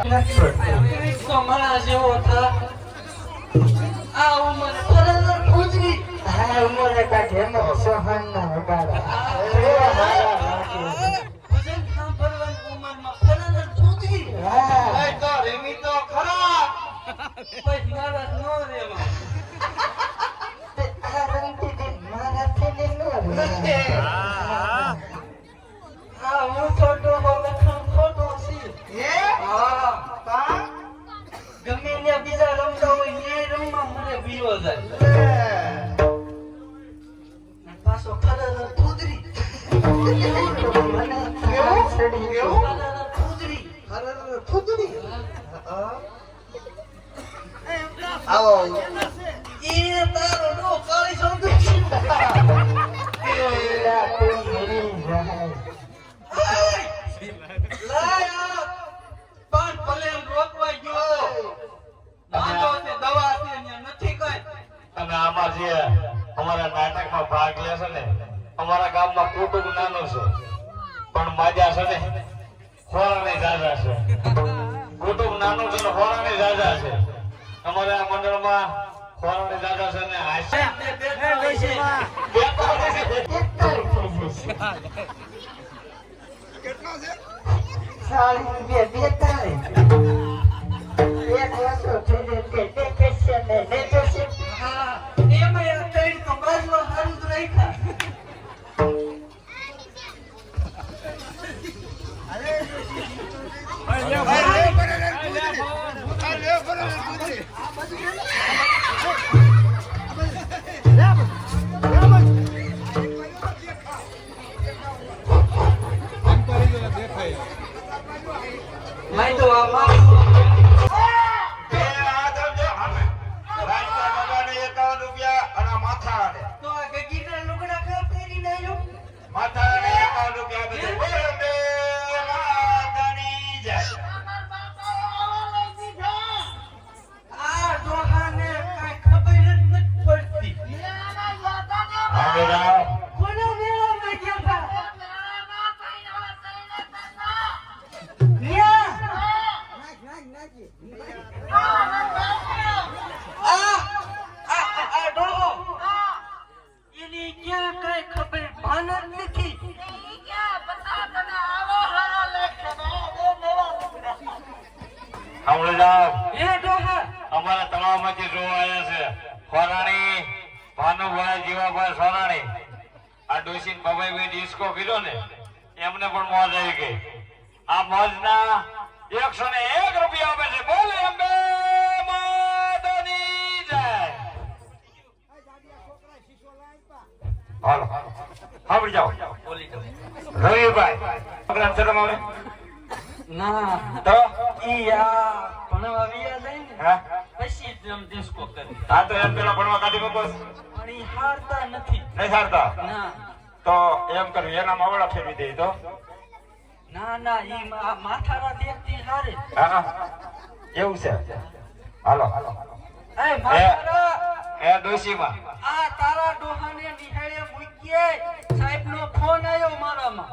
નથી કમળા જેવો થા આ ઉંમર ફરજ પૂજરી હા ઉંમરે કાઢે એમ સોહન ના વગાડા ભજન સાંભળવાની ઉંમરમાં ફરજ પૂજરી હા એ તો રેમી તો ખરા પછી નારાજ નો રેવા આ રંગતી દિન મારાથી ન રે હા હું થોડો લખણ ખોટો છી હા કા ગમે ને બીજા રમતા હોય ને રમવા મને બીવો જાય પાછો ફરજ પૂજરી મને તારા સડી ગયો પૂજરી ફૂદડી આવો એ તારો નો કાળી સમજુ એલા કોઈ મરી જાય લાયા પણ ભલે રોકવા ગયો માંગો છે દવા છે ને નથી કઈ અને આમાં જે અમારા નાટકમાં ભાગ લે છે ને અમારા ગામમાં કુટુંબ નાનું છે પણ માજા છે ને હોરાની જાજા છે કુટુંબ નાનું છે ને હોરાની જાજા છે અમારા આ મંડળમાં હોરાની જાજા છે ને હાસ્ય સાળી બે બેતાળી એક વર્ષો થઈ જાય કે વેકેશન ને વેકેશન હા એમાં આ ત્રણ કમરાજમાં હારું જ રાખ્યા મેં તો આમાં બે આદમ જો હમે રાજકા બાબાને 51 રૂપિયા અને માથાને તો આ ગગીના લુગડા કા ફેરી નાયો માથાને 51 રૂપિયા બધે બોલ અંબે માતાની જય આ દોહાને કાઈ ખબર જ નથી પડતી હા બેટા કોના મેળામાં ગયા હતા આ ડોહો એની ક્યાં કઈ ખબર ભાન જ નથી સાંભળો જાવ એ ડોહા અમારા તળાવમાંથી જોવા આવ્યા છે ખોરાણી ભાનુભાઈ જીવાભાઈ સોરાણી આ ડોસીન બાબાઈ ડિસ્કો કર્યો ને એમને પણ મોજ આવી ગઈ આ મોજના 101 રૂપિયા આપે છે બોલે અંબે માતાની જય હાલો સાંભળી જાઓ બોલી દો રવિભાઈ પ્રોગ્રામ શરમ આવે ના તો ઈ આ ભણવા વિયા જાય ને હા પછી જ આમ ડિસ્કો કરી આ તો એમ પેલા ભણવા કાઢી મૂકો પણ ઈ હારતા નથી નહીં સારતા ના તો એમ કર્યું એના માવડા ફેરવી દે તો ના ઈ માથારા દેખતી હારે હા એવું છે હાલો એ માથારા એ ડોશીમાં આ તારા ડોહાને નિહાળે મૂકીએ સાહેબનો ફોન આવ્યો મારામાં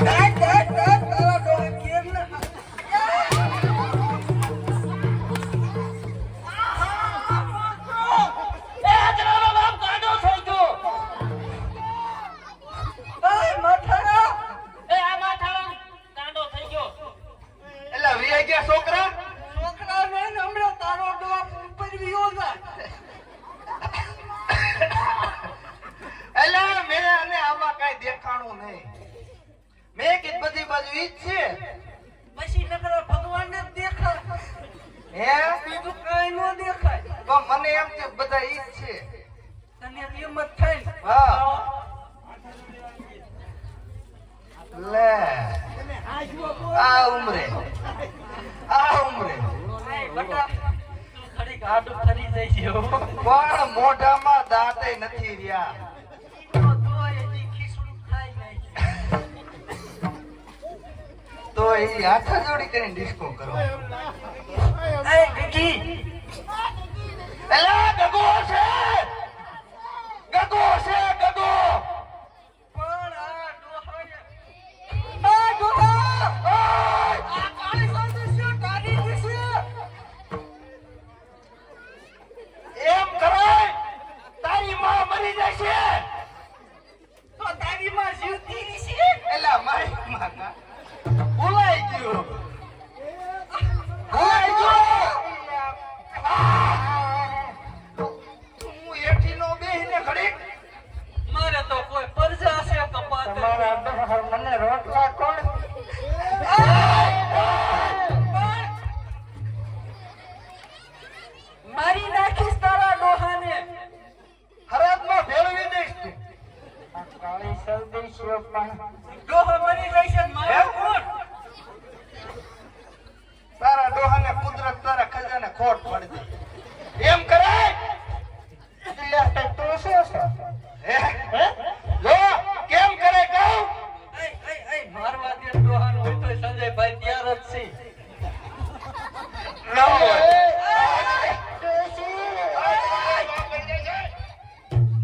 તારા ડોહા કેમ ના એટલે વી ગયા છોકરા છોકરાને હમણાં તારો ડોહા ઉપર વિયો જાય એલા મેં અને આમાં કઈ દેખાણું નહીં મેં કે બધી બાજુ ઈ જ છે પછી નકરા ભગવાન જ દેખાય હે બીજું કઈ ન દેખાય તો મને એમ કે બધા ઈ જ છે તને કિંમત થાય ને હા લે આ ઉમરે બટા ખરી ગાડું ફરી જાય છે પણ મોઢામાં દાંતે નથી રહ્યા તો એની ખીસડું ખાઈ જાય તો એ હાથ જોડી કરીને ડિસ્કો કરો એ ગગી એલા ગગો છે ગગો પણ આ ડોહો મરી જાય છે મારો કોણ? તારા ડોહાને કુદરત તારા ખજાને ખોટ પડી દે એમ કરાય લો કેમ કરે કહું મારવા દે ડોહાનો હોય તો સંજયભાઈ તૈયાર જ છે. લો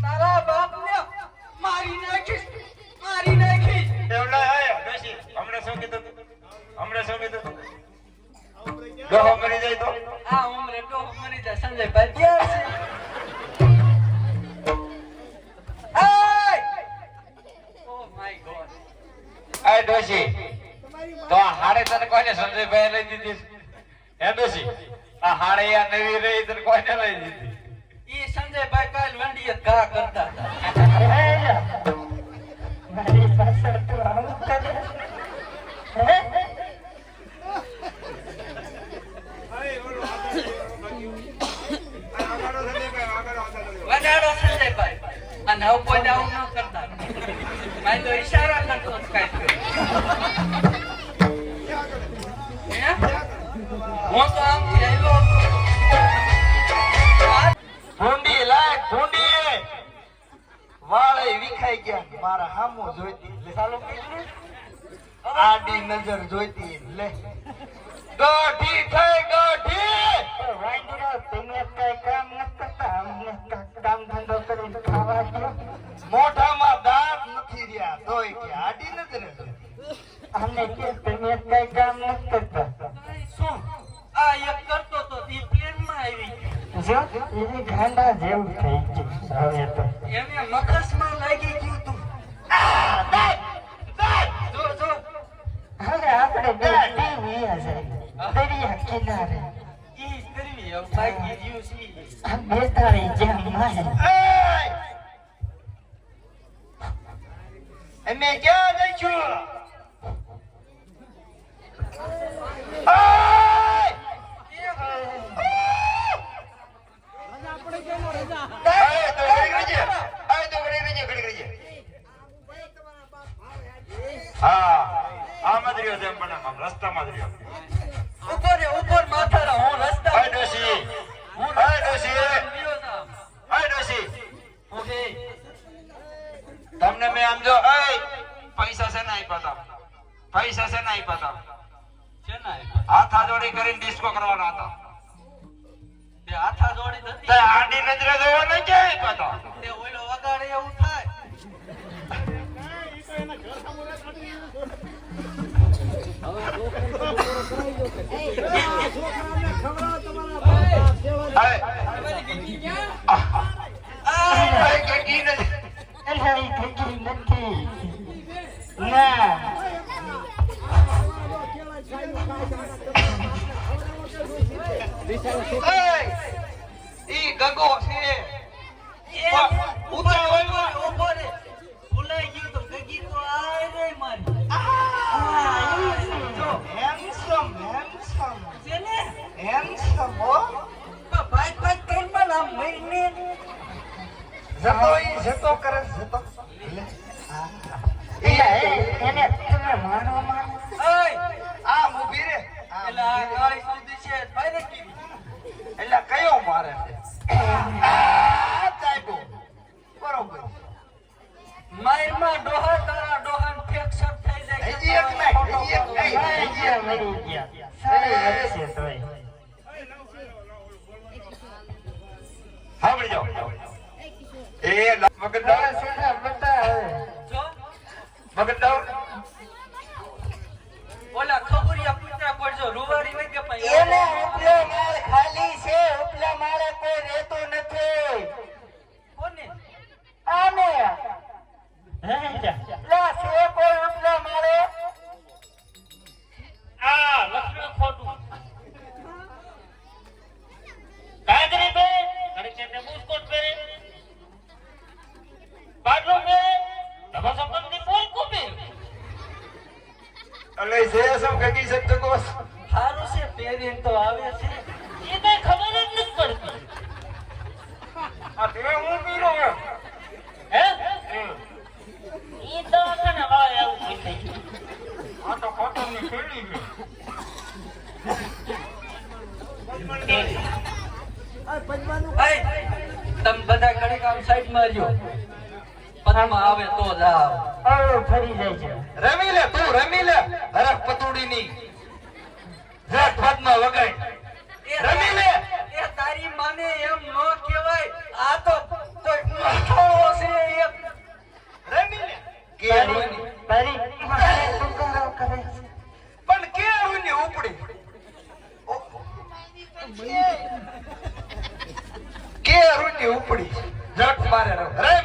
તારા બાપને મારી નાખીશ. એવડા આયા ડોશી હમણાં શું કીધું ડોહો મરી જાય તો આ ઉંમરે ડોહો મરી જાય સંજયભાઈ તૈયાર છે. Oh my God. આ ડોશી તો આ હાડે તને કોઈને સંજયભાઈ લઈ દીધી હે ડોશી? આ હાડે આ નવી રહી તને કોઈને લઈ દીધી? ઈ સંજયભાઈ કાલ વંડીએ ઘા કરતા હતા. વડાડો સંજયભાઈ. અને હવે કોઈ આવું ન કરતા. મેં તો ઈશારા કરતો જ કાંઈ હે? હું તો આમથી આવ્યો હતો. ભૂંડી લાય ભૂંડી વાળે વિખાઈ ગયા મારા હામો જોઈતી લે આડી નજર જોઈતી લે ગોઠી થઈ ગોઠી મોઢામાં દાંત નથી રહ્યા તોય કે આડી નજરે શું આ એક કરતો તો ઈ પ્લેનમાં આવી એને મગજમાં લાગી ગયું તું. જો જો ઈ કરવી હવે બાકી રહ્યું છે. અમે ક્યાં જઈશું રસ્તામાં જ રહ્યો. ઉપર માથારા હું રસ્તા હાય ડોશી, હાય ડોશી, હાય ડોશી. તમને મેં આમ જો પૈસા છે ને આપ્યા હતા, પૈસા છે ને આપ્યા હતા, હાથા જોડી કરીને ડિસ્કો કરવાના હતા. તે હાથા જોડી તે નથી આડી નજરે જોવાના ક્યાં આપ્યા હતા? તે ઓલો વગાડે એવું થાય. ઈ ગગો છે ઉભો રે ભૂલાઈ ગયું તો ગગી તો આય રે મારી. જો હેન્ડસમ છે ને હેન્ડસમ હો ભાઈ કરવા ના મહિને જતો કરે જતો આ ઊભી રે એટલે આ કાળી સુધી છે ભાઈ ને કીધી. એટલે કયો મારે આ ચાઈબો બરોબર માયમાં ડોહા તારા ડોહાન ફ્રેક્ચર થઈ જાય. હજી એક નહીં હજી એક સાંભળી જાઓ. એ મગજદાર, જો મગજદાર. ઓલા ખબરિયા પૂછ્યા પડજો રૂવાડી વઈ ગયા પણ એને ઉપલો માળ ખાલી છે ઉપલા માળે કોઈ રહેતો નથી કોને આને લા છે કોઈ ઉપલા માળે આ લક્ષ્મી ખોટું ગાજરી पे कड़के ने मुस्कोट पे बाथरूम में दबा संबंधी कोई को पे अले से सब कगी सकते को હારું છે પેરીન તો આવે છે ये कई खबर જ નથી પડતી આ તે હું પીરો હે ઈ તો કને સાઈડ માં રહ્યો પથમાં આવે તો જાવ અરે ફરી જાય છે. રમી લે તું રમી લે હરખ પતુડી ની ઝટ પદમાં વગાડ રમી લે એ તારી માને એમ નો કહેવાય આ તો કોઈ મઠોળો છે એક રમી લે કે રૂની તારી માને ટુકડો કરે છે. પણ કે રૂની ઉપડી કે રૂની ઉપડી ઝટ મારે રમ